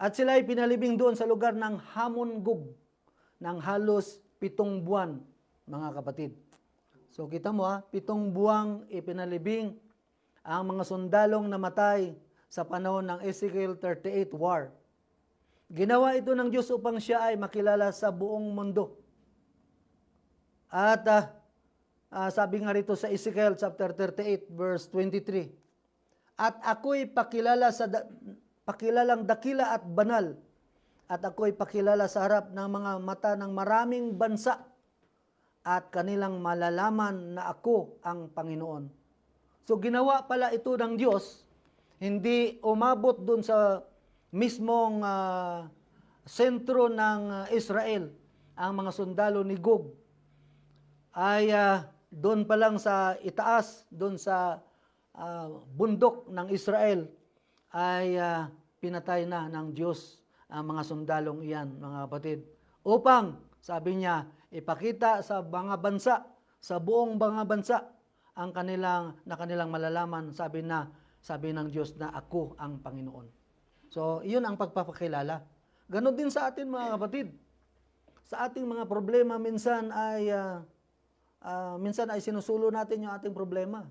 At sila ay pinalibing doon sa lugar ng Hamon-gog ng halos 7 buwan, mga kapatid. So kita mo 7 buwang ipinalibing ang mga sundalong namatay sa panahon ng Ezekiel 38 war. Ginawa ito ng Diyos upang siya ay makilala sa buong mundo. At sabi nga rito sa Ezekiel chapter 38 verse 23, at ako'y pakilalang dakila at banal, at ako'y pakilala sa harap ng mga mata ng maraming bansa, at kanilang malalaman na ako ang Panginoon. So ginawa pala ito ng Diyos, hindi umabot dun sa mismong sentro ng Israel, ang mga sundalo ni Gog, ay doon pa lang sa itaas, doon sa bundok ng Israel, ay pinatay na ng Diyos ang mga sundalong iyan, mga kapatid. Upang, sabi niya, ipakita sa mga bansa, sa buong mga bansa, ang kanilang malalaman, sabi ng Diyos na ako ang Panginoon. So, iyon ang pagpapakilala. Ganon din sa atin, mga kapatid. Sa ating mga problema, minsan ay sinusulo natin yung ating problema.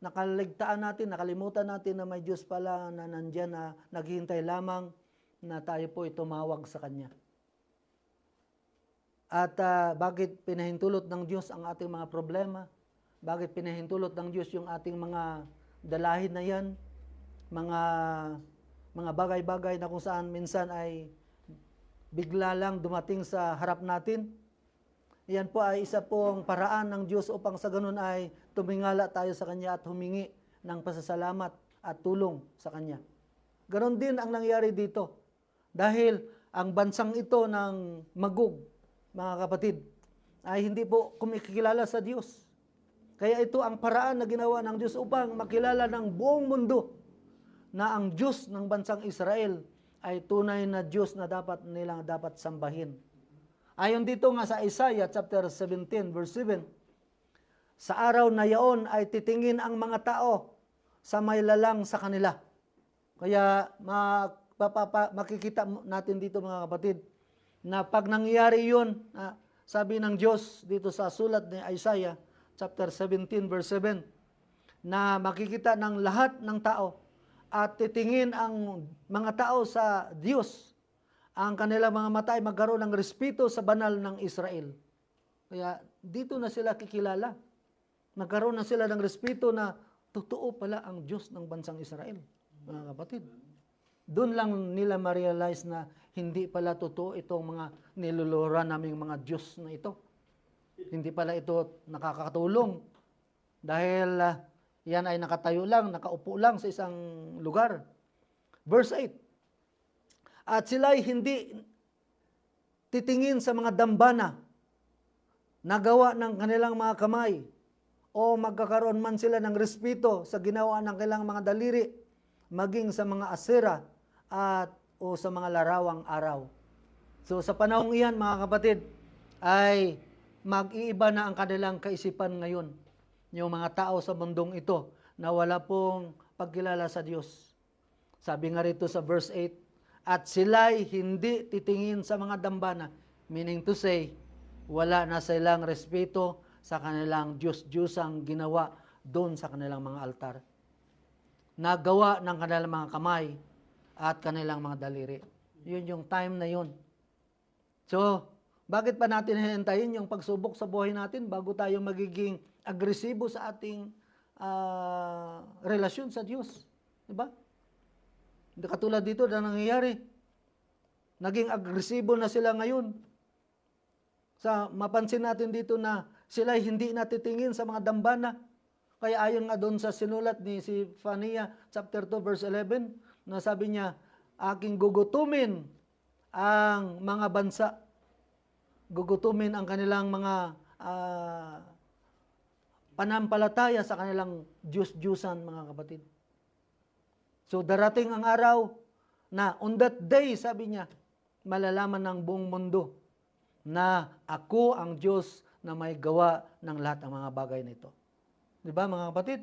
Nakaligtaan natin, nakalimutan natin na may Diyos pala na nandyan na naghihintay lamang na tayo po tumawag sa Kanya. At bakit pinahintulot ng Diyos ang ating mga problema? Bakit pinahintulot ng Diyos yung ating mga dalahin na yan? Mga bagay-bagay na kung saan minsan ay bigla lang dumating sa harap natin. Yan po ay isa pong paraan ng Diyos upang sa ganun ay tumingala tayo sa Kanya at humingi ng pasasalamat at tulong sa Kanya. Ganon din ang nangyari dito. Dahil ang bansang ito ng Magog, mga kapatid, ay hindi po kumikilala sa Diyos. Kaya ito ang paraan na ginawa ng Diyos upang makilala ng buong mundo na ang Diyos ng bansang Israel ay tunay na Diyos na nilang dapat sambahin. Ayon dito nga sa Isaiah chapter 17 verse 7, sa araw na yaon ay titingin ang mga tao sa may lalang sa kanila. Kaya makikita natin dito, mga kapatid, na pag nangyari yun, sabi ng Diyos dito sa sulat ni Isaiah chapter 17 verse 7, na makikita ng lahat ng tao at titingin ang mga tao sa Diyos, ang kanilang mga mata ay magkaroon ng respeto sa banal ng Israel. Kaya dito na sila kikilala. Nagkaroon na sila ng respeto na totoo pala ang Diyos ng bansang Israel, mga kapatid. Doon lang nila ma-realize na hindi pala totoo itong mga nilulura naming mga Diyos na ito. Hindi pala ito nakakatulong. Dahil yan ay nakatayo lang, nakaupo lang sa isang lugar. Verse 8, at sila'y hindi titingin sa mga dambana na gawa ng kanilang mga kamay, o magkakaroon man sila ng respeto sa ginawa ng kanilang mga daliri, maging sa mga asera o sa mga larawang araw. So sa panahong iyan, mga kapatid, ay mag-iiba na ang kanilang kaisipan ngayon. Yung mga tao sa mundong ito na wala pong pagkilala sa Diyos. Sabi nga rito sa verse 8, at sila'y hindi titingin sa mga dambana, meaning to say, wala na silang respeto sa kanilang Diyos-Diyosang ginawa doon sa kanilang mga altar. Nagawa ng kanilang mga kamay at kanilang mga daliri. Yun yung time na yun. So, bakit pa natin hihintayin yung pagsubok sa buhay natin bago tayo magiging agresibo sa ating relasyon sa Diyos? Diba? Hindi katulad dito na nangyayari. Naging agresibo na sila ngayon. Mapansin natin dito na sila hindi natitingin sa mga dambana. Kaya ayon nga doon sa sinulat ni si Fania chapter 2 verse 11, na sabi niya, aking gugutumin ang mga bansa. Gugutumin ang kanilang mga panampalataya sa kanilang Diyos-Diyusan, mga kapatid. So darating ang araw na on that day, sabi niya, malalaman ng buong mundo na ako ang Diyos na may gawa ng lahat ng mga bagay nito. Di ba, mga kapatid?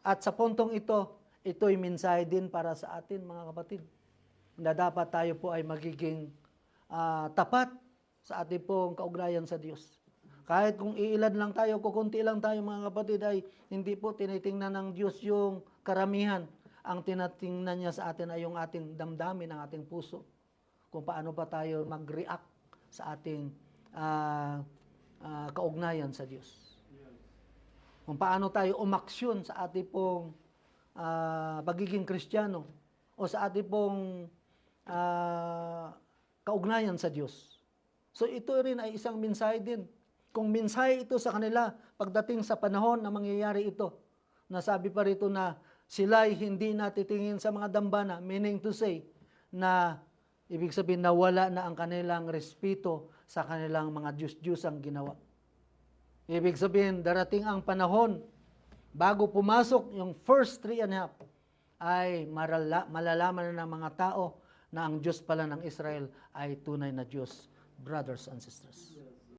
At sa puntong ito, ito'y mensahe din para sa atin, mga kapatid. na dapat tayo po ay magiging tapat sa ating pong kaugnayan sa Diyos. Kahit kung iilan lang tayo, kukunti lang tayo mga kapatid, ay hindi po tinitingnan ng Diyos yung karamihan. Ang tinatingnan niya sa atin ay yung ating damdamin, ang ating puso. Kung paano ba tayo mag-react sa ating kaugnayan sa Diyos. Kung paano tayo umaksyon sa ating pong pagiging Kristiyano o sa ating pong kaugnayan sa Diyos. So ito rin ay isang mensahe din. Kung mensahe ito sa kanila pagdating sa panahon na mangyayari ito, nasabi pa rito na sila'y hindi natitingin sa mga dambana, meaning to say na ibig sabihin na wala na ang kanilang respeto sa kanilang mga Diyos-Diyosang ginawa. Ibig sabihin, darating ang panahon bago pumasok yung first 3.5 ay malalaman na ng mga tao na ang Diyos pala ng Israel ay tunay na Diyos, brothers and sisters.